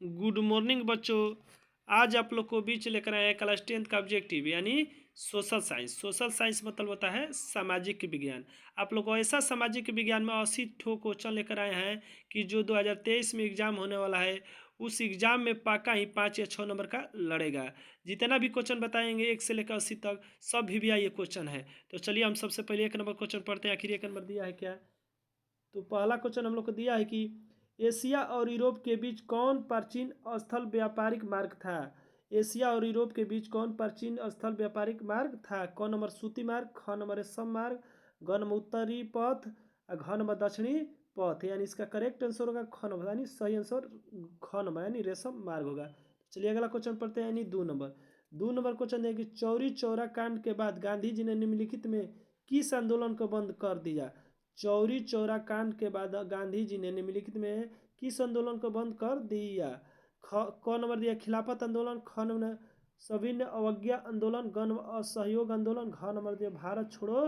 Good morning बच्चों। आज आप लोग को बीच लेकर आए हैं क्लास 10th का ऑब्जेक्टिव यानी सोशल साइंस। सोशल साइंस मतलब होता है सामाजिक विज्ञान। आप लोग को ऐसा सामाजिक विज्ञान में 80 ठो क्वेश्चन लेकर आए हैं कि जो 2023 में एग्जाम होने वाला है उस एग्जाम में पक्का ही 5 या 6 नंबर का लड़ेगा। जितना भी क्वेश्चन बताएंगे 1 से लेकर 80 तक सब भी ये क्वेश्चन है। तो चलिए हम सबसे पहले 1 नंबर क्वेश्चन पढ़ते हैं। आखिर 1 नंबर दिया है क्या? तो पहला क्वेश्चन हम लोग को दिया है कि एशिया और यूरोप के बीच कौन प्राचीन स्थल व्यापारिक मार्ग था। एशिया और यूरोप के बीच कौन प्राचीन स्थल व्यापारिक मार्ग था? क नंबर सूती मार्ग, ख नंबर रेशम मार्ग, ग नंबर उत्तरी पथ और घ नंबर दक्षिणी पथ। यानी इसका करेक्ट आंसर होगा ख नंबर, यानी सही आंसर ख नंबर यानी रेशम मार्ग होगा। चलिए अगला क्वेश्चन पढ़ते हैं। यानी 2 नंबर क्वेश्चन है कि चौरी चौरा कांड के बाद गांधी जी ने निम्नलिखित में किस आंदोलन को बंद कर दिया? चौरी चौरा कांड के बाद गांधी जी ने निम्नलिखित में किस आंदोलन को बंद कर दिया? क नंबर दिया खिलाफत आंदोलन, ख नंबर सविनय अवज्ञा आंदोलन, ग नंबर असहयोग आंदोलन, घ नंबर दिया भारत छोड़ो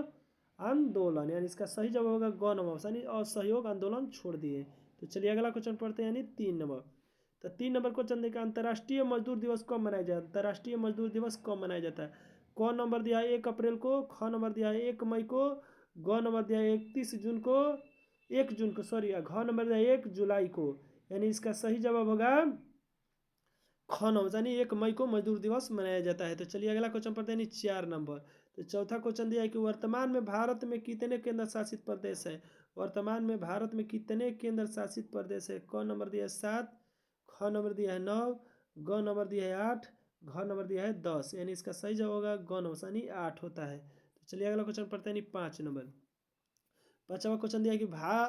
आंदोलन। यानी इसका सही जवाब होगा ग नंबर यानी असहयोग आंदोलन छोड़ दिए। तो चलिए अगला क्वेश्चन पढ़ते हैं। यानी 3 नंबर। तो 3 नंबर क्वेश्चन देखिए अंतर्राष्ट्रीय मजदूर दिवस कब मनाया जाता है? अंतर्राष्ट्रीय मजदूर दिवस कब मनाया जाता है? क नंबर दिया है 1 अप्रैल को, ख नंबर दिया है 1 मई को, ग नंबर दिया है 31 जून को, 1 जून को सॉरी, घ नंबर दिया है 1 जुलाई को। यानी इसका सही जवाब होगा ख नंबर यानी 1 मई को मजदूर दिवस मनाया जाता है। तो चलिए अगला क्वेश्चन पढ़ते हैं। यानी 4 नंबर। तो चौथा क्वेश्चन दिया है कि वर्तमान में भारत में कितने केंद्र शासित प्रदेश है? वर्तमान में भारत में कितने केंद्र शासित प्रदेश है? क नंबर दिया है 7, ख नंबर दिया है 9, ग नंबर दिया है 8, घ नंबर दिया है 10। यानी इसका सही जवाब होगा ग नंबर यानी 8 होता है। तो चलिए अगला क्वेश्चन पढ़ते हैं। यानी 5 नंबर। पांचवा क्वेश्चन दिया है कि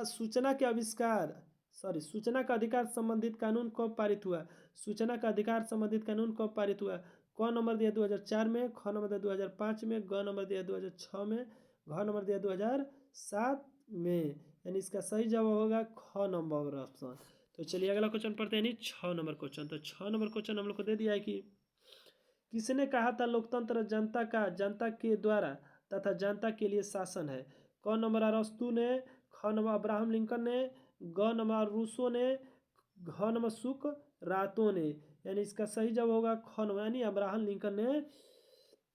सूचना के आविष्कार सॉरी सूचना का अधिकार संबंधित कानून कब पारित हुआ? सूचना का अधिकार संबंधित कानून कब पारित हुआ? क नंबर दिया 2004 में, ख नंबर दिया 2005 में, ग नंबर दिया 2006 में, घ नंबर दिया 2007 में। यानी इसका सही जवाब होगा ख नंबर ऑप्शन। तो चलिए अगला क्वेश्चन पढ़ते हैं। यानी 6 नंबर क्वेश्चन। तो 6 नंबर क्वेश्चन हम लोग को दे दिया है कि किसने कहा था लोकतंत्र जनता के द्वारा तथा जनता के लिए शासन है? क नंबर अरस्तु ने, ख नंबर अब्राहम लिंकन ने, ग नंबर रूसो ने, घ नंबर सुकरातो ने। यानी इसका सही जवाब होगा ख नंबर यानी अब्राहम लिंकन ने।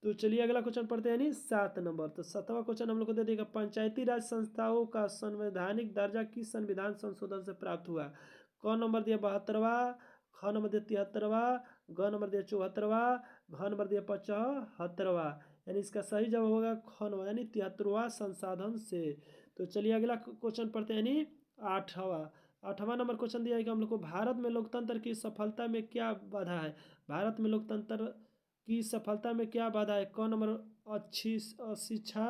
तो चलिए अगला क्वेश्चन पढ़ते हैं। यानी 7 नंबर। तो 7वां क्वेश्चन हम लोग को दे देगा पंचायती राज संस्थाओं का संवैधानिक दर्जा किस संविधान संशोधन से प्राप्त हुआ? क नंबर दिया 72वां, ख नंबर दिया 73वां, ग नंबर दिया 74वां, घ नंबर दिया 75वां। यानी इसका सही जवाब होगा ख नंबर यानी 73वां संसाधन से। तो चलिए अगला क्वेश्चन पढ़ते हैं। यानी 8वां। 8वां नंबर क्वेश्चन दिया है कि हम लोग को भारत में लोकतंत्र की सफलता में क्या बाधा है? भारत में लोकतंत्र की सफलता में क्या बाधा है? क नंबर अच्छी शिक्षा,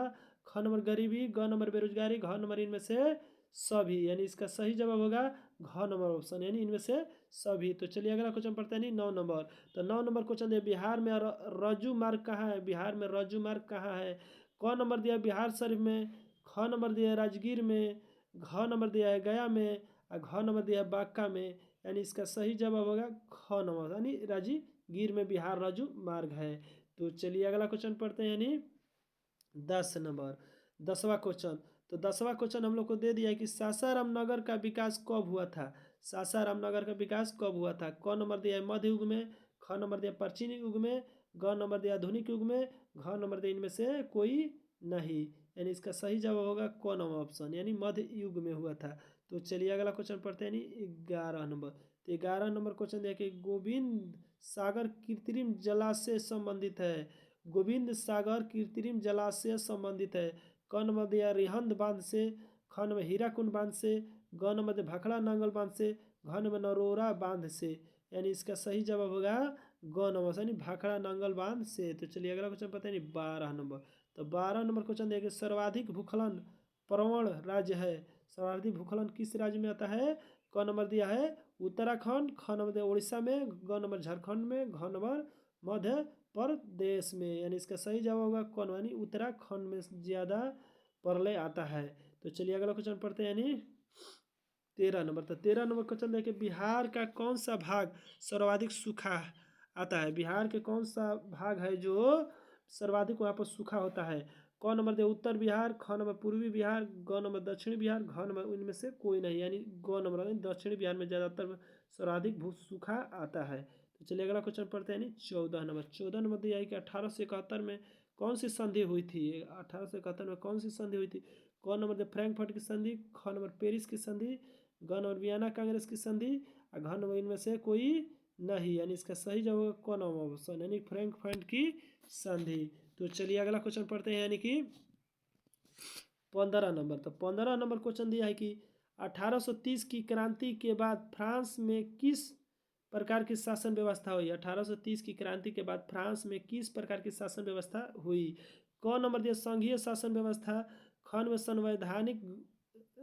ख नंबर गरीबी, ग नंबर बेरोजगारी, घ नंबर इनमें से सभी। यानी इसका सही जवाब होगा घ नंबर ऑप्शन यानी इनमें से सभी। तो चलिए अगला क्वेश्चन पढ़ते हैं। 9 नंबर। तो 9 नंबर क्वेश्चन दिया बिहार में रज्जू मार्ग कहाँ है? बिहार में रज्जू मार्ग कहाँ है? क नंबर दिया बिहार शरीफ में, ख नंबर दिया है राजगीर में, घ नंबर दिया है गया में और घ नंबर दिया है बांका में। यानी इसका सही जवाब होगा ख नंबर यानी राजगीर में बिहार रज्जू मार्ग है। तो चलिए अगला क्वेश्चन पढ़ते हैं। यानी 10 नंबर। 10वां क्वेश्चन। तो 10वां क्वेश्चन हम लोग को दे दिया है कि सासाराम नगर का विकास कब हुआ था? सासाराम नगर का विकास कब हुआ था? क नंबर दिया है मध्य युग में, ख नंबर दिया प्राचीन युग में, ग नंबर दिया आधुनिक युग में, घ नंबर दिया इनमें से कोई नहीं। यानी इसका सही जवाब होगा क नंबर ऑप्शन यानी मध्य युग में हुआ था। तो चलिए अगला क्वेश्चन पढ़ते हैं। यानी 11 नंबर। तो 11 नंबर क्वेश्चन दिया कि गोविंद सागर कृत्रिम जलाशय संबंधित है। गोविंद सागर कृत्रिम जलाशय संबंधित है। क नंबर दिया रिहंद बांध से, ख नंबर हीराकुंड बांध से, ग नंबर दिया भाखड़ा नांगल बांध से, घ नंबर नरोरा बांध से। यानी इसका सही जवाब होगा ग नंबर यानी भाखड़ा नांगल बांध से। तो चलिए अगला क्वेश्चन पता है 12 नंबर। तो 12 नंबर क्वेश्चन देखिए सर्वाधिक भूखलन प्रवण राज्य है। सर्वाधिक भूखलन किस राज्य में आता है? क नंबर दिया है उत्तराखंड, ख नंबर दिया उड़ीसा में, ग नंबर झारखंड में, घ नंबर मध्य प्रदेश में। यानी इसका सही जवाब होगा कौन यानी उत्तराखंड में ज़्यादा प्रलय आता है। तो चलिए अगला क्वेश्चन पढ़ते हैं। यानी 13 नंबर। तो 13 नंबर क्वेश्चन देखिए बिहार का कौन सा भाग सर्वाधिक सूखा आता है? बिहार के कौन सा भाग है जो सर्वाधिक वहाँ पर सूखा होता है? क नंबर दिया उत्तर बिहार, ख नंबर पूर्वी बिहार, ग नंबर दक्षिण बिहार, घ नंबर इनमें से कोई नहीं, यानी ग नंबर यानी दक्षिण बिहार में ज़्यादातर सर्वाधिक भू सूखा आता है। तो चलिए अगला क्वेश्चन पढ़ते हैं। यानी 14 नंबर दिया है कि 1871 में कौन सी संधि हुई थी। 1871 में कौन सी संधि हुई थी। क नंबर दिया फ्रैंकफर्ट की संधि, ख नंबर पेरिस की संधि, ग नंबर वियना कांग्रेस की संधि, और घ नंबर इनमें से कोई नहीं, यानी इसका सही जवाब होगा क नंबर ऑप्शन यानी फ्रैंकफर्ट की संधि। तो चलिए अगला क्वेश्चन पढ़ते हैं। यानी कि 15 नंबर, तो 15 नंबर क्वेश्चन दिया है कि 1830 की क्रांति के बाद फ्रांस में किस प्रकार की शासन व्यवस्था हुई। 1830 की क्रांति के बाद फ्रांस में किस प्रकार की शासन व्यवस्था हुई। क नंबर दिया संघीय शासन व्यवस्था, ख नंबर संवैधानिक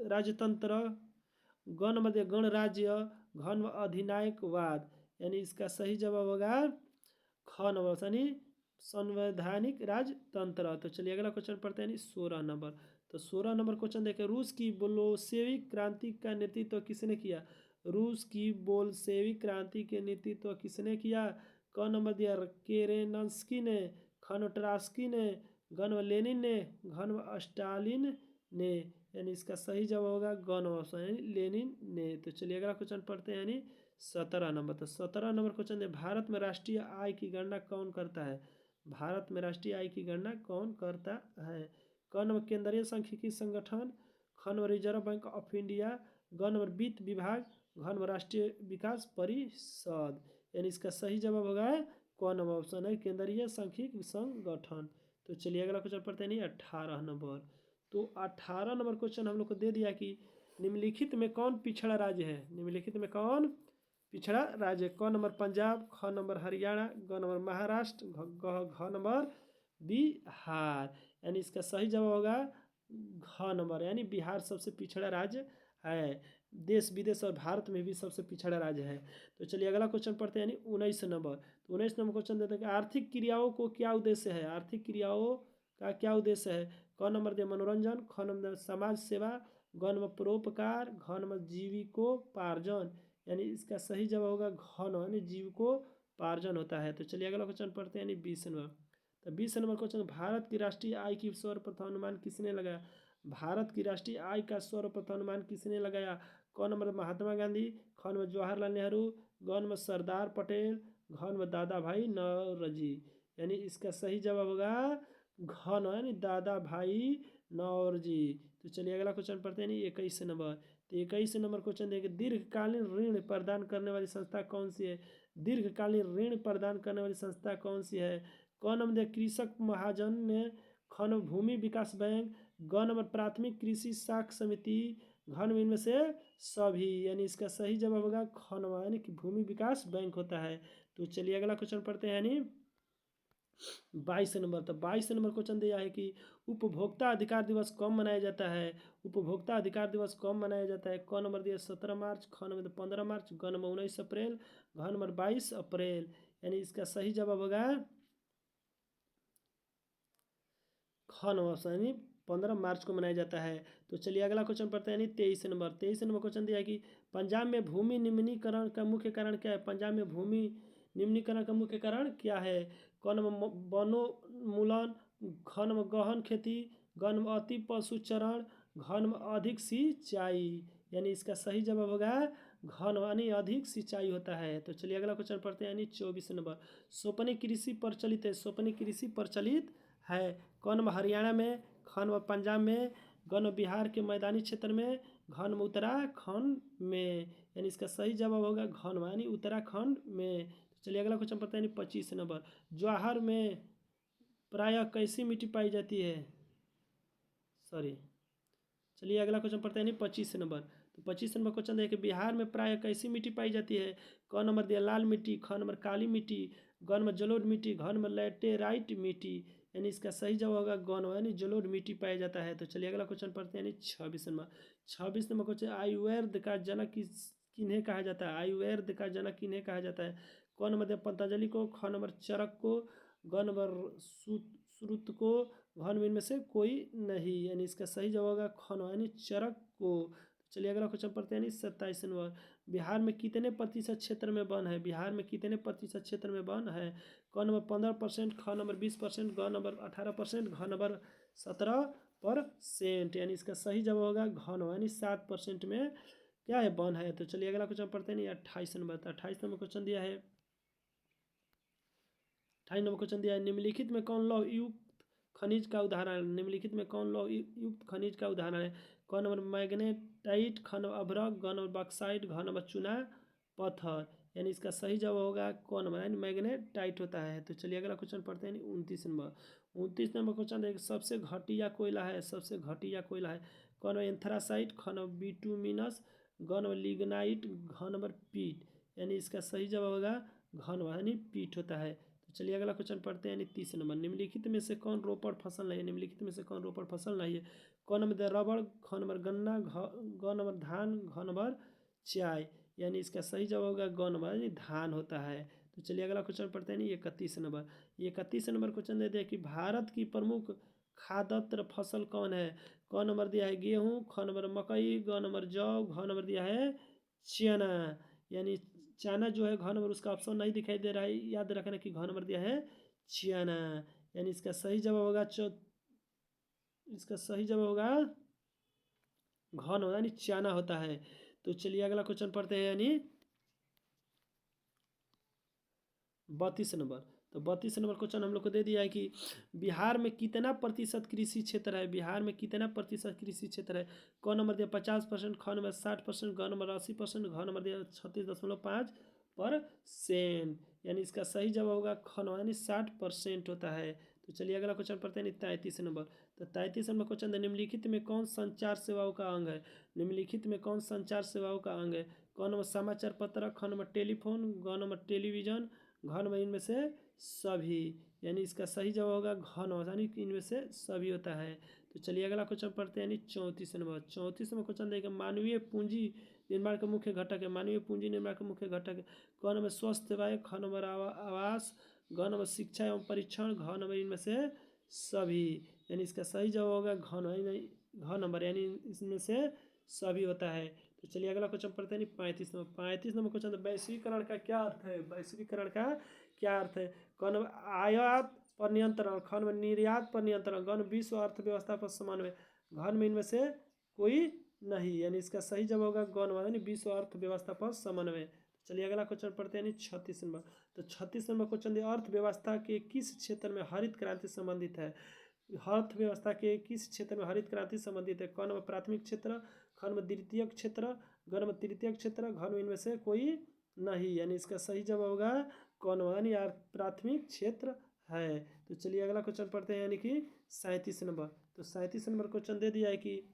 राजतंत्र, ग नंबर दिया गणराज्य, घ नंबर अधिनायकवाद, यानी इसका सही जवाब होगा ख नंबर यानी संवैधानिक राजतंत्र। तो चलिए अगला क्वेश्चन पढ़ते हैं। 16 नंबर, तो 16 नंबर क्वेश्चन देखें। रूस की बोल्शेविक क्रांति का नेतृत्व किसने किया। रूस की बोल्शेविक क्रांति के नेतृत्व किसने किया। क नंबर दिया केरेनस्की ने, ख नंबर ट्रास्की ने, घ नंबर लेनिन ने, घ नंबर स्टालिन ने, यानी इसका सही जवाब होगा ग नंबर ऑप्शन यानी लेनिन ने। तो चलिए अगला क्वेश्चन पढ़ते हैं। यानी 17 नंबर, तो 17 नंबर क्वेश्चन है। भारत में राष्ट्रीय आय की गणना कौन करता है। भारत में राष्ट्रीय आय की गणना कौन करता है। क नंबर केंद्रीय सांख्यिकी संगठन, ख number reserve bank of India, ग नंबर वित्त विभाग, घ नंबर राष्ट्रीय विकास परिषद, यानी इसका सही जवाब होगा क नंबर ऑप्शन है केंद्रीय सांख्यिकी संगठन। तो चलिए अगला क्वेश्चन पढ़ते हैं। 18 नंबर, तो 18 नंबर क्वेश्चन हम लोग को दे दिया कि निम्नलिखित में कौन पिछड़ा राज्य है। निम्नलिखित में कौन पिछड़ा राज्य। क नंबर पंजाब, ख नंबर हरियाणा, ग नंबर महाराष्ट्र, घ नंबर बिहार, यानी इसका सही जवाब होगा घ नंबर यानी बिहार सबसे पिछड़ा राज्य है। देश विदेश और भारत में भी सबसे पिछड़ा राज्य है। तो चलिए अगला क्वेश्चन पढ़ते हैं। यानी 19 नंबर, तो 19 नंबर क्वेश्चन देते हैं कि आर्थिक क्रियाओं को क्या उद्देश्य है। आर्थिक क्रियाओं का क्या उद्देश्य है। क नंबर दिया मनोरंजन, ख नंबर समाज सेवा, ग नंबर परोपकार, घ नंबर जीविकोपार्जन, यानी इसका सही जवाब होगा घ नंबर यानी जीविकोपार्जन होता है। तो चलिए अगला क्वेश्चन पढ़ते हैं। यानी 20 नंबर, तो 20 नंबर क्वेश्चन भारत की राष्ट्रीय आय की सर्वप्रथम अनुमान किसने लगाया। भारत की राष्ट्रीय आय का सर्वप्रथम अनुमान किसने लगाया। क नंबर महात्मा गांधी, ख नंबर जवाहरलाल नेहरू, ग नंबर सरदार पटेल, घ नंबर दादा भाई नौरोजी, यानी इसका सही जवाब होगा घ नंबर यानी दादा भाई नौरोजी। तो चलिए अगला क्वेश्चन पढ़ते हैं। 21 नंबर, तो 21 नंबर क्वेश्चन देखिए दीर्घकालीन ऋण प्रदान करने वाली संस्था कौन सी है। दीर्घकालीन ऋण प्रदान करने वाली संस्था कौन सी है। क नंबर कृषक महाजन ने, ख नंबर भूमि विकास बैंक, ग नंबर प्राथमिक कृषि साख समिति, घ नंबर इनमें से सभी, यानी इसका सही जवाब होगा ख नंबर यानी कि भूमि विकास बैंक होता है। तो चलिए अगला क्वेश्चन पढ़ते हैं। यानी 22 नंबर, तो 22 नंबर क्वेश्चन दिया है कि उपभोक्ता अधिकार दिवस कब मनाया जाता है। उपभोक्ता अधिकार दिवस कब मनाया जाता है। क नंबर दिया 17 मार्च, ख नंबर 15 मार्च, ग नंबर 19 अप्रैल, घ नंबर 22 अप्रैल, यानी इसका सही जवाब होगा ख नंबर यानी 15 मार्च को मनाया जाता है। तो चलिए अगला क्वेश्चन पढ़ते हैं। यानी 23 नंबर, 23 नंबर क्वेश्चन दिया है कि पंजाब में भूमि निम्नीकरण का मुख्य कारण क्या है। पंजाब में भूमि निम्नीकरण का मुख्य कारण क्या है। क नंबर वनोन्मूलन, ख नंबर गहन खेती, ग नंबर अति पशुचरण, घ नंबर अधिक सिंचाई, यानी इसका सही जवाब होगा घ नंबर यानी अधिक सिंचाई होता है। तो चलिए अगला क्वेश्चन पढ़ते हैं। यानी 24 नंबर, सोपनी कृषि प्रचलित है। सोपनी कृषि प्रचलित है। क नंबर हरियाणा में, ख नंबर पंजाब में, ग नंबर बिहार के मैदानी क्षेत्र में, घ नंबर उत्तराखंड में, यानी इसका सही जवाब होगा घ नंबर यानी उत्तराखंड में। चलिए अगला क्वेश्चन पढ़ते हैं। यानी 25 नंबर, ज्वार में प्रायः कैसी मिट्टी पाई जाती है। सॉरी, चलिए अगला क्वेश्चन पढ़ते हैं। यानी 25 नंबर, तो 25 नंबर क्वेश्चन देखिए बिहार में प्रायः कैसी मिट्टी पाई जाती है। क नंबर दिया लाल मिट्टी, ख नंबर काली मिट्टी, ग नंबर जलोढ़ मिट्टी, घ नंबर लैटेराइट मिट्टी, यानी इसका सही जवाब होगा ग नंबर यानी जलोढ़ मिट्टी पाया जाता है। तो चलिए अगला क्वेश्चन पढ़ते हैं। यानी 26 नंबर, 26 नंबर क्वेश्चन आयुर्वेद का जनक किन्हें कहा जाता है। आयुर्वेद का जनक किन्हें कहा जाता है। क नंबर दिया पतंजलि को, ख नंबर चरक को, ग नंबर श्रुत को, घ नंबर इनमें से कोई नहीं, यानी इसका सही जवाब होगा ख नंबर यानी चरक को। चलिए अगला क्वेश्चन पढ़ते हैं। यानी 27 नंबर, बिहार में कितने प्रतिशत क्षेत्र में वन है। बिहार में कितने प्रतिशत क्षेत्र में वन है। क नंबर 15%, ख नंबर 20%, ग नंबर 18%, घ नंबर 17%, यानी इसका सही जवाब होगा घन, यानी 7% में क्या है, वन है। तो चलिए अगला क्वेश्चन पढ़ते हैं। 28 नंबर, 28 नंबर क्वेश्चन दिया है। 28 नंबर क्वेश्चन दिया है, निम्नलिखित में कौन लौह युक्त खनिज का उदाहरण है? निम्नलिखित में कौन लौह युक्त खनिज का उदाहरण है? क नंबर मैग्नेटाइट, ख नंबर अभ्रक, ग नंबर बॉक्साइट, घ नंबर चूना पत्थर, यानी इसका सही जवाब होगा कौन नंबर, यानी मैग्नेटाइट होता है। तो चलिए अगला क्वेश्चन पढ़ते हैं। 29 नंबर, 29 नंबर क्वेश्चन देखिए, सबसे घटिया कोयला है, सबसे घटिया कोयला है। क नंबर एंथ्रासाइट, ख नंबर बिटुमिनस, ग नंबर लिग्नाइट, घ नंबर पीट, यानी इसका सही जवाब होगा घन, यानी पीट होता है। तो चलिए अगला क्वेश्चन पढ़ते हैं। यानी 30 नंबर, निम्नलिखित में से कौन रोपड़ फसल नहीं है? निम्नलिखित में से कौन रोपड़ फसल नहीं है? क नंबर रबड़, ख नंबर गन्ना, ग नंबर धान, घ नंबर चाय, यानी इसका सही जवाब होगा ग नंबर, यानी धान होता है। तो चलिए अगला क्वेश्चन पढ़ते हैं। 31 नंबर, 31 नंबर क्वेश्चन दे दिया कि भारत की प्रमुख खाद्यान्न फसल कौन है? क नंबर दिया है गेहूँ, ख नंबर मकई, ग नंबर जौ, घ नंबर दिया है चना, यानी चना जो है घ नंबर, उसका ऑप्शन नहीं दिखाई दे रहा है, याद रखना कि घ नंबर दिया है चना, यानी इसका सही जवाब होगा इसका सही जवाब होगा घन, यानी चना होता है। तो चलिए अगला क्वेश्चन पढ़ते हैं। यानी 32 नंबर, तो 32 नंबर क्वेश्चन हम लोग को दे दिया है कि बिहार में कितना प्रतिशत कृषि क्षेत्र है? बिहार में कितना प्रतिशत कृषि क्षेत्र है? क नंबर दिया 50%, ख नंबर 60%, ग नंबर 80%, घ नंबर दिया 36.5%, यानी इसका सही जवाब होगा ख, यानी 60% होता है। तो चलिए अगला क्वेश्चन पढ़ते हैं। 33 नंबर, तो 33 नंबर क्वेश्चन है, निम्नलिखित में कौन संचार सेवाओं का अंग है? निम्नलिखित में कौन संचार सेवाओं का अंग है? क नंबर समाचार पत्र, ख नंबर टेलीफोन, ग नंबर टेलीविजन, घन में इनमें से सभी, यानी इसका सही जवाब होगा घन, यानी इनमें से सभी होता है। तो चलिए अगला क्वेश्चन पढ़ते हैं। यानी 34 नंबर, 34 नंबर क्वेश्चन देखिए, मानवीय पूंजी निर्माण का मुख्य घटक है। मानवीय पूंजी निर्माण का मुख्य घटक है। क नंबर स्वस्थ सेवाएं, ख नंबर आवास, ग नंबर शिक्षा एवं परीक्षण, घ नंबर इनमें से सभी, यानी इसका सही जवाब होगा घन, घ नंबर, यानी इसमें से सभी होता है। तो चलिए अगला क्वेश्चन पढ़ते हैं। 35 नंबर, 35 नंबर क्वेश्चन, तो वैश्वीकरण का क्या अर्थ है? वैश्वीकरण का क्या अर्थ है? क नंबर आयात पर नियंत्रण, ख नंबर निर्यात पर नियंत्रण, ग नंबर विश्व अर्थव्यवस्था पर समन्वय, घन में इनमें से कोई नहीं, यानी इसका सही जवाब होगा ग नंबर, यानी विश्व अर्थव्यवस्था पर समन्वय। चलिए अगला क्वेश्चन पढ़ते हैं। 36 नंबर, तो 36 नंबर क्वेश्चन दिया, अर्थव्यवस्था के किस क्षेत्र में हरित क्रांति संबंधित है? अर्थव्यवस्था के किस क्षेत्र में हरित क्रांति संबंधित है? क नंबर प्राथमिक क्षेत्र, ख नंबर द्वितीय क्षेत्र, ग नंबर तृतीय क्षेत्र, घन में इनमें से कोई नहीं, यानी इसका सही जवाब होगा कौन, यानी प्राथमिक क्षेत्र है। तो चलिए अगला क्वेश्चन पढ़ते हैं। यानी कि 37 नंबर, तो 37 नंबर क्वेश्चन दे दिया है कि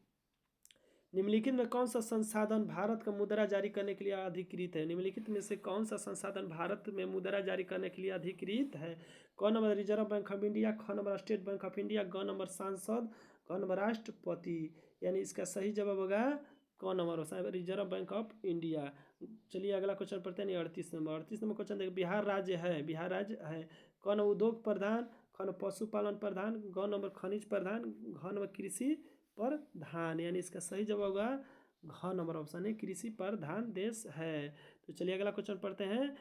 निम्नलिखित में कौन सा संसाधन भारत का मुद्रा जारी करने के लिए अधिकृत है? निम्नलिखित में से कौन सा संसाधन भारत में मुद्रा जारी करने के लिए अधिकृत है? क number reserve bank of India, ख number state bank of India, ग नंबर सांसद, ग नंबर राष्ट्रपति, यानी इसका सही जवाब होगा क number, reserve bank of India. चलिए अगला क्वेश्चन पढ़ते हैं। 38 नंबर, 38 नंबर क्वेश्चन देखिए, बिहार राज्य है, बिहार राज्य है। क नंबर उद्योग प्रधान, ख नंबर पशुपालन प्रधान, ग नंबर खनिज प्रधान, घ नंबर कृषि प्रधान, यानी इसका सही जवाब होगा घ नंबर ऑप्शन है, कृषि प्रधान देश है। तो चलिए अगला क्वेश्चन पढ़ते हैं।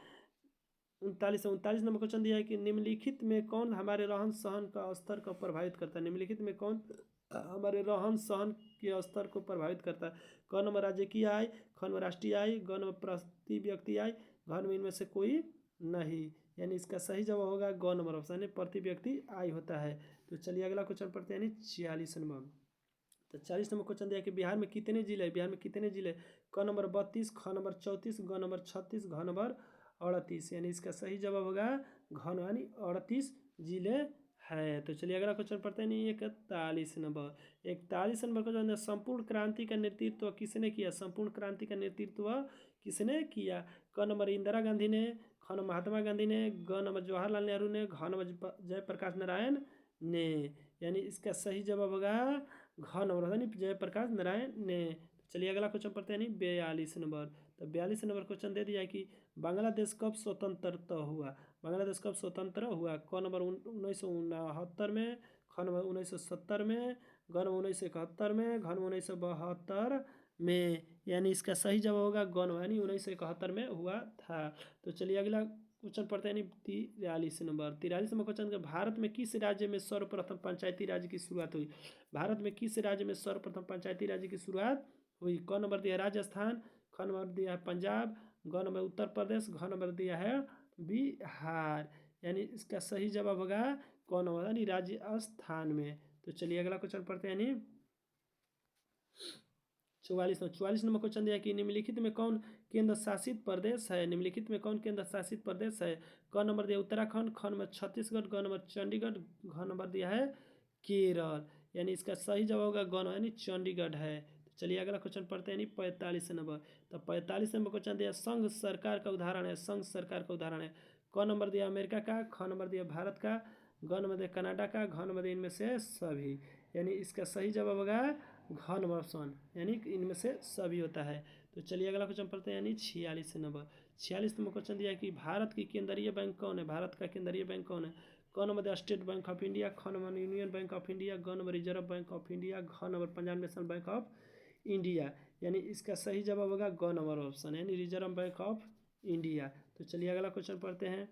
39 नंबर क्वेश्चन दिया है कि निम्नलिखित में कौन हमारे रहन सहन का स्तर को प्रभावित करता है? निम्नलिखित में कौन हमारे रहन सहन के स्तर को प्रभावित करता है? क नंबर राज्य की आय, ख नंबर राष्ट्रीय आय, ग नंबर प्रति व्यक्ति आय, घन में इनमें से कोई नहीं, यानी इसका सही जवाब होगा ग नंबर ऑप्शन है, प्रति व्यक्ति आय होता है। तो चलिए अगला क्वेश्चन पढ़ते हैं। 46 नंबर, तो 40 नंबर क्वेश्चन दिया कि बिहार में कितने जिले हैं? बिहार में कितने जिले? क नंबर 32, ख नंबर 34, ग नंबर 36, घ नंबर 38, यानी इसका सही जवाब होगा घन, यानी 38 जिले है। तो चलिए अगला क्वेश्चन पढ़ते हैं। 41 नंबर, 41 नंबर क्वेश्चन है, संपूर्ण क्रांति का नेतृत्व किसने किया? संपूर्ण क्रांति का नेतृत्व किसने किया? क नंबर इंदिरा गांधी ने, ख नंबर महात्मा गांधी ने, ग नंबर जवाहरलाल नेहरू ने, घ नंबर जयप्रकाश नारायण ने, यानी इसका सही जवाब होगा घ नंबर, यानी जयप्रकाश नारायण ने। चलिए अगला क्वेश्चन पढ़ते हैं। 42 नंबर, तो 42 नंबर क्वेश्चन दे दिया है कि बांग्लादेश कब स्वतंत्रता हुआ? बांग्लादेश कब स्वतंत्र हुआ? क नंबर 1969 में, ख नंबर 1970 में, घ नंबर 1971 में, घ नंबर 1972 में, यानी इसका सही जवाब होगा ग नंबर, यानी 1971 में हुआ था। तो चलिए अगला क्वेश्चन पढ़ते हैं, यानी 43 नंबर क्वेश्चन, भारत में किस राज्य में सर्वप्रथम पंचायती राज की शुरुआत हुई? भारत में किस राज्य में सर्वप्रथम पंचायती राज की शुरुआत हुई? क नंबर दिया है राजस्थान, ख नंबर दिया है पंजाब, ग नंबर उत्तर प्रदेश, घ नंबर दिया है बिहार, यानी इसका सही जवाब होगा क नंबर, यानी राजस्थान में। तो चलिए अगला क्वेश्चन पढ़ते हैं, यानी 44 नंबर क्वेश्चन दिया कि निम्नलिखित में कौन केंद्र शासित प्रदेश है? निम्नलिखित में कौन केंद्र शासित प्रदेश है? क नंबर दिया उत्तराखंड, ख नंबर छत्तीसगढ़, ग नंबर चंडीगढ़, घ नंबर दिया है केरल, यानी इसका सही जवाब होगा ग नंबर, यानी चंडीगढ़ है। तो चलिए अगला क्वेश्चन पढ़ते हैं, यानी 45 नंबर। तो 45 नंबर क्वेश्चन दिया संघ सरकार का उदाहरण है, संघ सरकार का उदाहरण है। क नंबर दिया अमेरिका का, ख नंबर दिया भारत का, ग नंबर दिया कनाडा का, घ नंबर दिया इनमें से सभी, यानी इसका सही जवाब होगा घ नंबर ऑप्शन, यानी इनमें से सभी होता है। तो चलिए अगला क्वेश्चन पढ़ते हैं, यानी 46 नंबर। 46 नंबर क्वेश्चन दिया कि भारत की केंद्रीय बैंक कौन है? भारत का केंद्रीय बैंक कौन है? क नंबर दिया स्टेट बैंक ऑफ इंडिया, ख number union bank of India, ग number reserve bank of India, घ number Punjab national bank of India, यानी इसका सही जवाब होगा ग नंबर ऑप्शन, यानी रिजर्व बैंक ऑफ इंडिया। तो चलिए अगला क्वेश्चन पढ़ते हैं,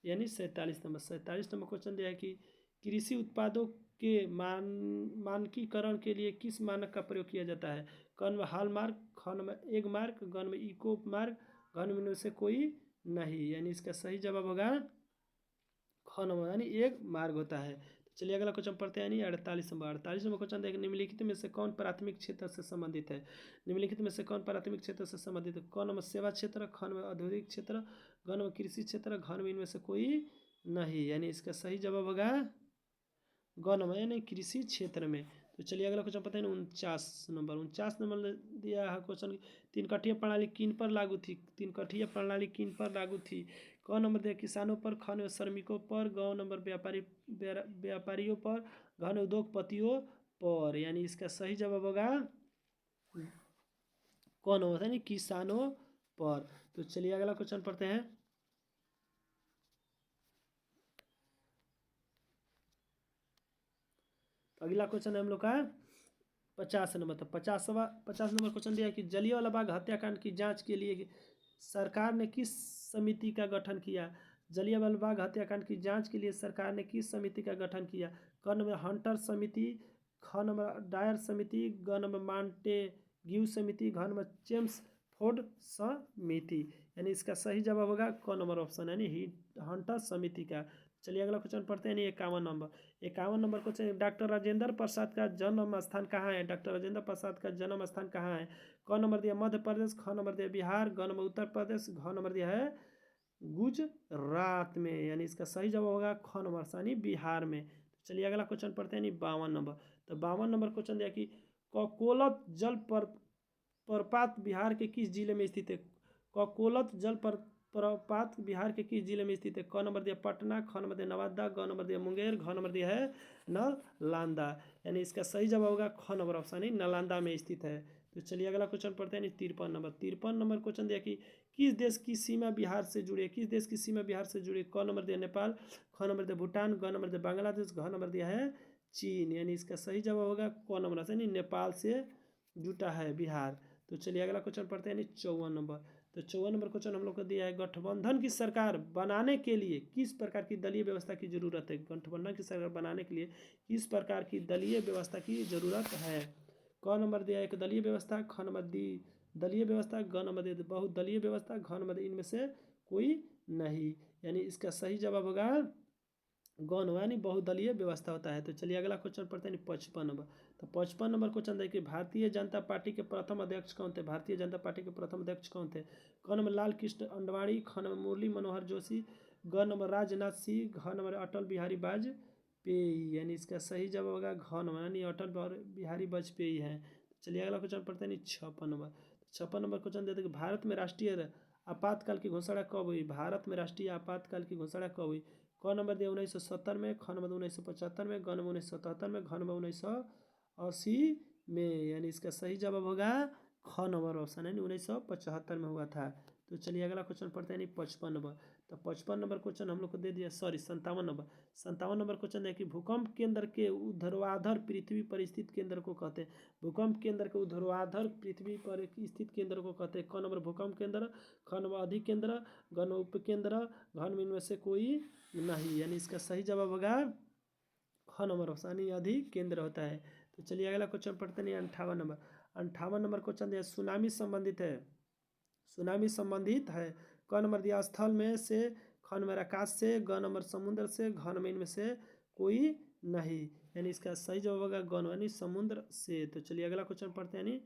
यानी 47 नंबर क्वेश्चन दिया है कि कृषि उत्पादों के मानकीकरण के लिए किस मानक का प्रयोग किया जाता है? क नंबर हॉल मार्क, ख नंबर एग मार्क, ग नंबर इको मार्क, घ नंबर में से कोई नहीं, यानी इसका सही जवाब होगा ख नंबर, यानी एक मार्ग होता है। तो चलिए अगला क्वेश्चन पढ़ते हैं, यानी 48 नंबर क्वेश्चन देखिए, निम्नलिखित में से कौन प्राथमिक क्षेत्र से संबंधित है? निम्नलिखित में से कौन प्राथमिक क्षेत्र से संबंधित है? क नंबर सेवा क्षेत्र, ख नंबर औद्योगिक क्षेत्र, ग नंबर कृषि क्षेत्र, घ नंबर इनमें से कोई नहीं, यानी इसका सही जवाब होगा ग नंबर, यानी कृषि क्षेत्र में। तो चलिए अगला क्वेश्चन पता है, 49 नंबर दिया है क्वेश्चन, तीन कठिया प्रणाली किन पर लागू थी? तीन कठिया प्रणाली किन पर लागू थी? क नंबर दिया किसानों पर, ख नंबर श्रमिकों पर, ग नंबर व्यापारियों पर, घ नंबर उद्योगपतियों पर, यानी इसका सही जवाब होगा क नंबर, यानी किसानों पर। तो चलिए अगला क्वेश्चन पढ़ते हैं, अगला क्वेश्चन है हम लोग का 50 नंबर। तो 50 नंबर क्वेश्चन दिया है कि जलियांवाला बाग हत्याकांड की जांच के लिए सरकार ने किस समिति का गठन किया? जलियांवाला बाग हत्याकांड की जांच के लिए सरकार ने किस समिति का गठन किया? क नंबर हंटर समिति, ख नंबर डायर समिति, ग नंबर मांटेग्यू समिति, घ नंबर चेम्सफोर्ड समिति, यानी इसका सही जवाब होगा क नंबर ऑप्शन, यानी हंटर समिति का। चलिए अगला क्वेश्चन पढ़ते हैं, 51 number question, doctor Rajendra Prasad का जन्म स्थान कहाँ है? डॉक्टर राजेंद्र प्रसाद का जन्म स्थान कहाँ है? क नंबर दिया मध्य प्रदेश, ख नंबर दिया बिहार, ग नंबर उत्तर प्रदेश, घ नंबर दिया है गुजरात में, यानी इसका सही जवाब होगा ख नंबर, यानी बिहार में। तो चलिए अगला क्वेश्चन पढ़ते हैं, यानी 52 नंबर। तो 52 नंबर क्वेश्चन दिया कि ककोलत जल प्रपात बिहार के किस जिले में स्थित है? ककोलत जल प्रपात बिहार के किस जिले में स्थित है? क नंबर दिया पटना, ख नंबर दिया नवादा, ग नंबर दिया मुंगेर, घ नंबर दिया है नालंदा, यानी इसका सही जवाब होगा ख नंबर ऑप्शन, यानी नालंदा में स्थित है। तो चलिए अगला क्वेश्चन पढ़ते हैं, 53 नंबर क्वेश्चन दिया कि किस देश की सीमा बिहार से जुड़ी है? किस देश की सीमा बिहार से जुड़ी है? क नंबर दिया नेपाल, ख नंबर दिया भूटान, ग नंबर दिया बांग्लादेश, घ नंबर दिया है चीन, यानी इसका सही जवाब होगा क नंबर, यानी नेपाल से जुटा है बिहार। तो चलिए अगला क्वेश्चन पढ़ते हैं, यानी 54 नंबर। तो 54 नंबर क्वेश्चन हम लोग को दिया है, गठबंधन की सरकार बनाने के लिए किस प्रकार की दलीय व्यवस्था की जरूरत है? गठबंधन की सरकार बनाने के लिए किस प्रकार की दलीय व्यवस्था की जरूरत है? क नंबर दिया एक दलीय व्यवस्था, ख नंबर दी दलीय व्यवस्था, ग नंबर दिया बहुदलीय व्यवस्था, घ नंबर इनमें से कोई नहीं, यानी इसका सही जवाब होगा गौण, यानी बहुदलीय व्यवस्था होता है। तो चलिए अगला क्वेश्चन पढ़ते हैं, 55 नंबर। तो 55 नंबर क्वेश्चन देखिए, भारतीय जनता पार्टी के प्रथम अध्यक्ष कौन थे? भारतीय जनता पार्टी के प्रथम अध्यक्ष कौन थे? क नंबर लाल कृष्ण आडवाणी, ख नंबर मुरली मनोहर जोशी, ग नंबर राजनाथ सिंह, घ नंबर अटल बिहारी वाजपेयी, यानी इसका सही जवाब होगा घ नंबर, यानी अटल बिहारी वाजपेयी है। चलिए अगला क्वेश्चन पढ़ते हैं, 56 नंबर। 56 नंबर क्वेश्चन देते हैं कि भारत में राष्ट्रीय आपातकाल की घोषणा कब हुई? भारत में राष्ट्रीय आपातकाल की घोषणा कब हुई? क नंबर दिया 1970 में, ख नंबर 1975 में, ग नंबर 1977 में, घ नंबर 1980 में, यानी इसका सही जवाब होगा ख नंबर ऑप्शन, यानी 1975 में हुआ था। तो चलिए अगला क्वेश्चन पढ़ते हैं, यानी 55 नंबर। तो 55 नंबर क्वेश्चन हम लोग को दे दिया, सॉरी 57 नंबर क्वेश्चन है कि भूकंप केंद्र के ऊर्ध्वाधर पृथ्वी पर स्थित केंद्र को कहते हैं। भूकंप केंद्र के ऊर्ध्वाधर पृथ्वी पर स्थित केंद्र को कहते हैं। क नंबर भूकंप केंद्र, ख नंबर अधिकेंद्र, ग नंबर उपकेंद्र, घ नंबर इनमें से कोई नहीं, यानी इसका सही जवाब होगा ख नंबर ऑप्शन, यानी अधिकेंद्र होता है। तो चलिए अगला क्वेश्चन पढ़ते हैं, 58 नंबर क्वेश्चन दिया, सुनामी संबंधित है, सुनामी संबंधित है। क नंबर दिया स्थल में से, ख नंबर आकाश से, ग नंबर समुद्र से, घ नंबर इनमें से कोई नहीं, यानी इसका सही जवाब होगा ग नंबर, यानी समुद्र से। तो चलिए अगला क्वेश्चन पढ़ते हैं, यानी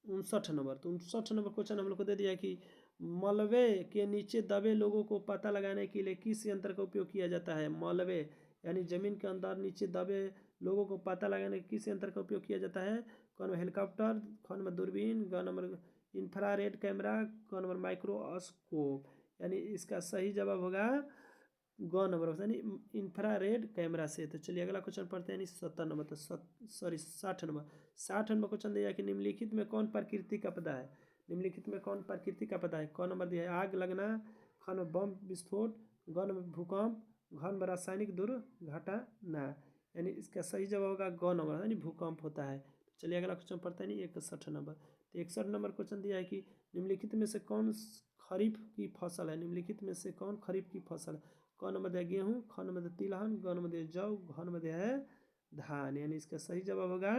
59 नंबर। तो 59 नंबर क्वेश्चन हम लोग को दे दिया कि मलबे के नीचे दबे लोगों को पता लगाने के लिए किस यंत्र का उपयोग किया जाता है। मलबे यानी जमीन के अंदर नीचे दबे लोगों को पता लगाने के किस यंत्र का उपयोग किया जाता है। कौन में हेलीकॉप्टर, कौन में दूरबीन, ग नंबर इंफ्रारेड कैमरा, कौन नंबर माइक्रोस्कोप, यानी इसका सही जवाब होगा ग नंबर ऑप्शन, यानी इंफ्रारेड कैमरा से। तो चलिए अगला क्वेश्चन पढ़ते हैं, यानी 70 नंबर। तो 60 नंबर, 60 नंबर क्वेश्चन दिया कि निम्नलिखित में कौन प्रकृति का आपदा है। निम्नलिखित में कौन प्रकृति का आपदा है। क नंबर दिया है आग लगना, ख नंबर बम विस्फोट, ग नंबर भूकंप, घ नंबर रासायनिक दुर्घटना, यानी इसका सही जवाब होगा ग नंबर, यानी भूकंप होता है। चलिए अगला क्वेश्चन पढ़ते हैं, 61 नंबर। तो 61 नंबर क्वेश्चन दिया है कि निम्नलिखित में से कौन खरीफ की फसल है। निम्नलिखित में से कौन खरीफ की फसल है। क नंबर दिया गेहूँ, ख नंबर दिया तिलहन, ग नंबर दिया जौ, घ नंबर दिया है धान, यानी इसका सही जवाब होगा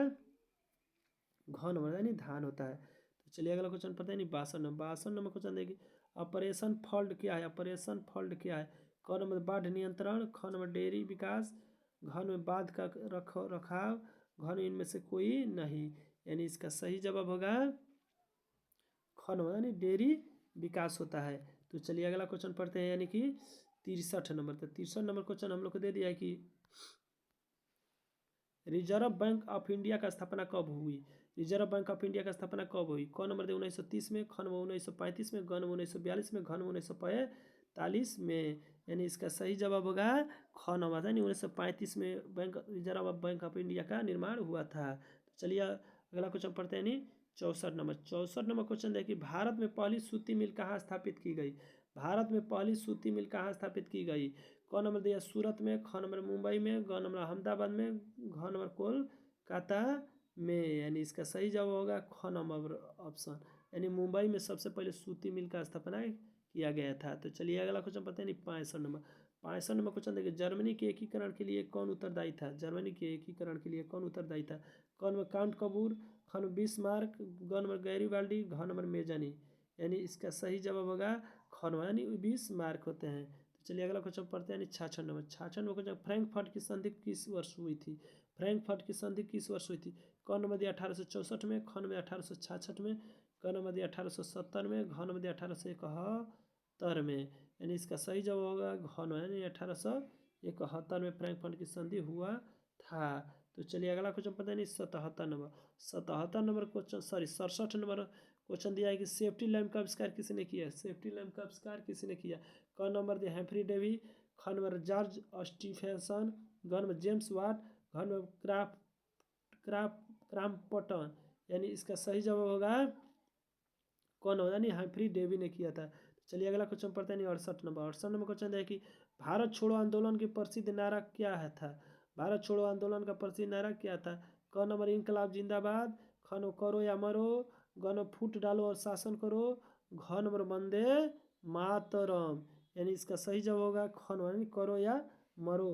घ नंबर, यानी धान होता है। तो चलिए अगला क्वेश्चन पढ़ते हैं, 62 नंबर क्वेश्चन देखिए, ऑपरेशन फ्लड क्या है। ऑपरेशन फ्लड क्या है। क नंबर बाढ़ नियंत्रण, ख नंबर डेयरी विकास, घ नंबर बांध का रखाव, घ नंबर इनमें से कोई नहीं, यानी इसका सही जवाब होगा ख नंबर, यानी डेयरी विकास होता है। तो चलिए अगला क्वेश्चन पढ़ते हैं, यानी कि 63 नंबर। तो 63 नंबर क्वेश्चन हम लोग को दे दिया है कि रिजर्व बैंक ऑफ इंडिया का स्थापना कब हुई। रिजर्व बैंक ऑफ इंडिया का स्थापना कब हुई। क नंबर दे 1930 में, ख नंबर 1935 में, ग नंबर 1942 में, घ नंबर 1945 में, यानी इसका सही जवाब होगा ख नंबर, यानी 1935 में bank reserve bank of India का निर्माण हुआ था। तो चलिए अगला क्वेश्चन पढ़ते हैं, यानी 64 नंबर। 64 नंबर क्वेश्चन देखिए, भारत में पहली सूती मिल कहाँ स्थापित की गई। भारत में पहली सूती मिल कहाँ स्थापित की गई। क नंबर दिया सूरत में, ख नंबर मुंबई में, ग नंबर अहमदाबाद में, घ नंबर कोलकाता में, यानी इसका सही जवाब होगा ख नंबर ऑप्शन, यानी मुंबई में सबसे पहले सूती मिल का स्थापना किया गया था। तो चलिए अगला क्वेश्चन पता है, 65 नंबर। 65 नंबर क्वेश्चन देखिए, जर्मनी के एकीकरण के लिए कौन उत्तरदायी था। जर्मनी के एकीकरण के लिए कौन उत्तरदायी था। क नंबर काउंट कबूर, ख नंबर बिस्मार्क, ग नंबर गैरीबाल्डी, घ नंबर मेजानी, यानी इसका सही जवाब होगा ख नंबर, यानी 20 होते हैं। तो चलिए अगला क्वेश्चन पढ़ते हैं, यानी 66 नंबर। 66 नंबर क्वेश्चन, फ्रैंकफर्ट की संधि किस वर्ष हुई थी। फ्रैंकफर्ट की संधि किस वर्ष हुई थी। क नंबर दिया 1864 में, ख नंबर 1866 में, ग नंबर दिया 1870 में, घ नंबर दिया 1871 में, यानी इसका सही जवाब होगा घ नंबर, यानी 1871 में फ्रैंकफर्ट की संधि हुआ था। तो चलिए अगला क्वेश्चन पता नहीं 77 number. 77 number question, sorry 67 number question दिया है कि सेफ्टी लैम्प का आविष्कार किसने किया। सेफ्टी लैम्प का आविष्कार किसने किया। क नंबर दिया हेम्फ्री डेवी, ख नंबर जॉर्ज स्टीफेंसन, ग नंबर जेम्स वाट, घ नंबर क्रॉम्पटन, यानी इसका सही जवाब होगा कौन होगा, यानी हेम्फ्री डेवी ने किया था। चलिए अगला क्वेश्चन पढ़ते हैं, 68 नंबर। 68 नंबर क्वेश्चन है कि भारत छोड़ो आंदोलन की प्रसिद्ध नारा क्या है था। भारत छोड़ो आंदोलन का प्रसिद्ध नारा क्या था। क नंबर इनकलाब जिंदाबाद, ख नंबर करो या मरो, ग नंबर फूट डालो और शासन करो, घ नंबर वंदे मातरम, यानी इसका सही जवाब होगा ख नंबर, यानी करो या मरो,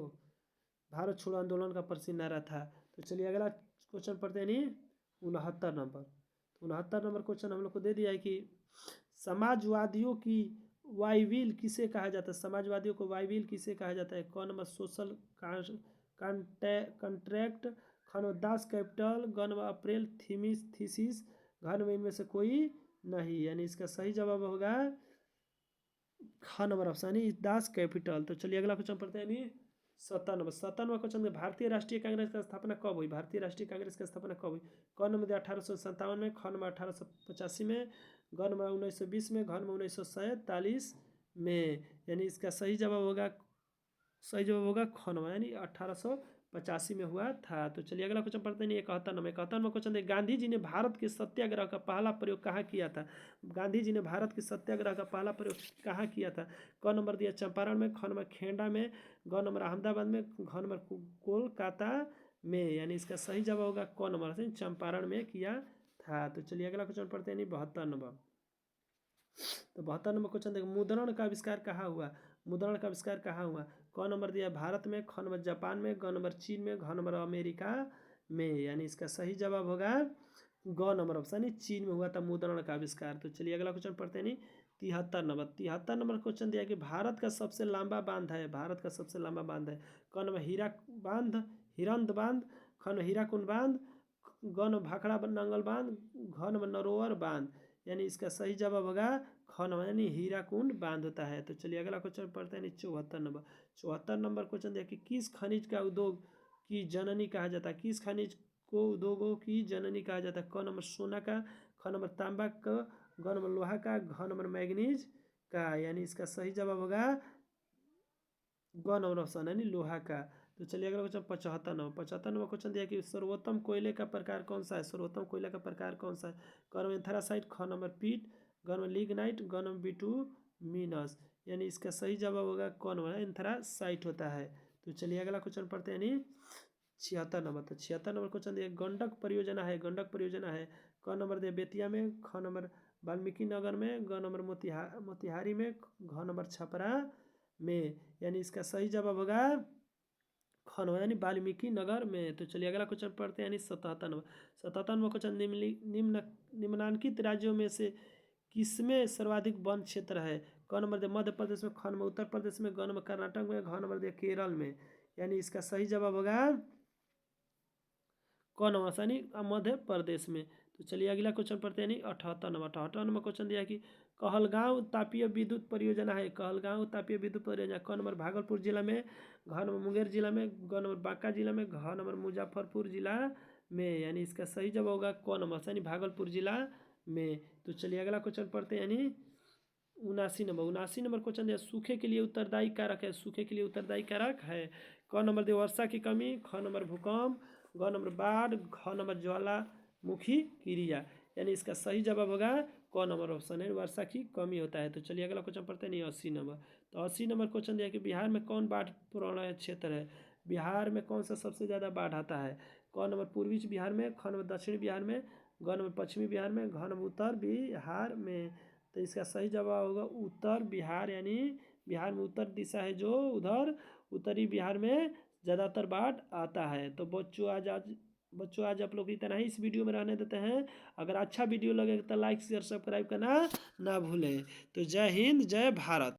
भारत छोड़ो आंदोलन का प्रसिद्ध नारा था। तो चलिए अगला क्वेश्चन पढ़ते हैं, यानी 69 नंबर। 69 नंबर क्वेश्चन हम लोग को दे दिया है कि समाजवादियों की बाइबिल किसे कहा जाता है। समाजवादियों को बाइबिल किसे कहा जाता है। क नंबर सोशल कंट्रैक्ट, ख नंबर दास कैपिटल, ग नंबर अप्रैल थीसिस, घ नंबर इनमें से कोई नहीं, यानी इसका सही जवाब होगा ख नंबर ऑप्शन, यानी दास कैपिटल। तो चलिए अगला क्वेश्चन पढ़ते हैं, यानी 97 क्वेश्चन, भारतीय राष्ट्रीय कांग्रेस का स्थापना कब हुई। भारतीय राष्ट्रीय कांग्रेस की स्थापना कब हुई। क नंबर 1857 में, ख नंबर 1885 में, ग नंबर 1920 में, घ नंबर 1947 में, यानी इसका सही जवाब होगा ख नंबर, यानी 1885 85 में हुआ था। तो चलिए अगला क्वेश्चन पढ़ते हैं 71 क्वेश्चन देखिए, गांधी जी ने भारत के सत्याग्रह का पहला प्रयोग कहाँ किया था? गांधी जी ने भारत के सत्याग्रह का पहला प्रयोग कहाँ किया था? क नंबर दिया चंपारण में, ख नंबर खेड़ा में, ग नंबर अहमदाबाद में, घ नंबर कोलकाता में। यानी इसका सही जवाब होगा क नंबर से चंपारण में किया था। तो चलिए अगला क्वेश्चन पढ़ते हैं 72 नंबर। तो 72 नंबर क्वेश्चन देखो, मुद्रण का आविष्कार कहाँ हुआ? मुद्रण का आविष्कार कहाँ हुआ? क नंबर दिया भारत में, ख नंबर जापान में, ग नंबर चीन में, घ नंबर अमेरिका में। यानी इसका सही जवाब होगा ग नंबर ऑप्शन चीन में हुआ था मुद्रण का आविष्कार। तो चलिए अगला क्वेश्चन पढ़ते हैं 73 नंबर क्वेश्चन दिया कि भारत का सबसे लंबा बांध है, भारत का सबसे लंबा बांध है। क नंबर हीरा बांध, हिरंद बांध, ख नंबर हीराकुंड बांध, ग नंबर भाखड़ा नंगल बांध, घ नंबर नरोवर बांध। यानी इसका सही जवाब होगा ख नंबर यानी हीराकुंड बांध होता है। तो चलिए अगला क्वेश्चन पढ़ते हैं 74 नंबर क्वेश्चन देखिए, किस खनिज का उद्योग की जननी कहा जाता है? किस खनिज को उद्योगों की जननी कहा जाता है? क नंबर सोना का, ख नंबर तांबा का, ग नंबर लोहा का, घ नंबर मैग्नीज का। यानी इसका सही जवाब होगा ग नंबर ऑप्शन यानी लोहा का। तो चलिए अगला क्वेश्चन 75 नंबर क्वेश्चन दिया कि सर्वोत्तम कोयले का प्रकार कौन सा है? सर्वोत्तम कोयले का प्रकार कौन सा है? क नंबर एंथ्रासाइट, ख नंबर पीट, ग नंबर लिग्नाइट, ग नंबर बिटुमिनस। यानी इसका सही जवाब होगा क नंबर एंथ्रासाइट होता है। तो चलिए अगला क्वेश्चन पढ़ते हैं यानी 76 नंबर। तो 76 नंबर क्वेश्चन दिया गंडक परियोजना है, गंडक परियोजना है। क नंबर दिया बेतिया में, ख नंबर वाल्मीकि नगर में, ग नंबर मोतिहारी में, घ नंबर छपरा में। यानी इसका सही जवाब होगा ख नंबर यानी वाल्मीकि नगर में। तो चलिए अगला क्वेश्चन पढ़ते हैं यानी 77 नंबर क्वेश्चन, निम्नांकित राज्यों में से किसमें सर्वाधिक वन क्षेत्र है? क नंबर दे मध्य प्रदेश में, ख नंबर उत्तर प्रदेश में, ग नंबर कर्नाटक में, घ नंबर दे केरल में। यानी इसका सही जवाब होगा क नंबर यानी मध्य प्रदेश में। तो चलिए अगला क्वेश्चन पढ़ते हैं यानी 78 नंबर क्वेश्चन दिया कि कहलगांव तापीय विद्युत परियोजना है, कहलगांव तापीय विद्युत परियोजना क नंबर भागलपुर जिला में, घ नंबर मुंगेर जिला में, ग नंबर बांका जिला में, घ नंबर मुजफ्फरपुर जिला में। यानी इसका सही जवाब होगा क नंबर यानी भागलपुर जिला में। तो चलिए अगला क्वेश्चन पढ़ते हैं यानी 79 नंबर क्वेश्चन दिया, सूखे के लिए उत्तरदायी कारक है, सूखे के लिए उत्तरदायी कारक है। क नंबर दिया वर्षा की कमी, ख नंबर भूकंप, ग नंबर बाढ़, घ नंबर ज्वालामुखी क्रिया। यानी इसका सही जवाब होगा क नंबर ऑप्शन है वर्षा की कमी होता है। तो चलिए अगला क्वेश्चन पढ़ते हैं 80 नंबर। तो 80 नंबर क्वेश्चन दिया कि बिहार में कौन बाढ़ प्रवण क्षेत्र है? बिहार में कौन सा सबसे ज़्यादा बाढ़ आता है? क नंबर पूर्वी बिहार में, ख नंबर दक्षिणी बिहार में, ग नंबर पश्चिमी बिहार में, घ नंबर उत्तर बिहार में। तो इसका सही जवाब होगा उत्तर बिहार, यानी बिहार में उत्तर दिशा है जो उधर उत्तरी बिहार में ज़्यादातर बाढ़ आता है। तो बच्चों आज आप लोग इतना ही इस वीडियो में रहने देते हैं। अगर अच्छा वीडियो लगे तो लाइक शेयर सब्सक्राइब करना ना भूलें। तो जय हिंद, जय भारत।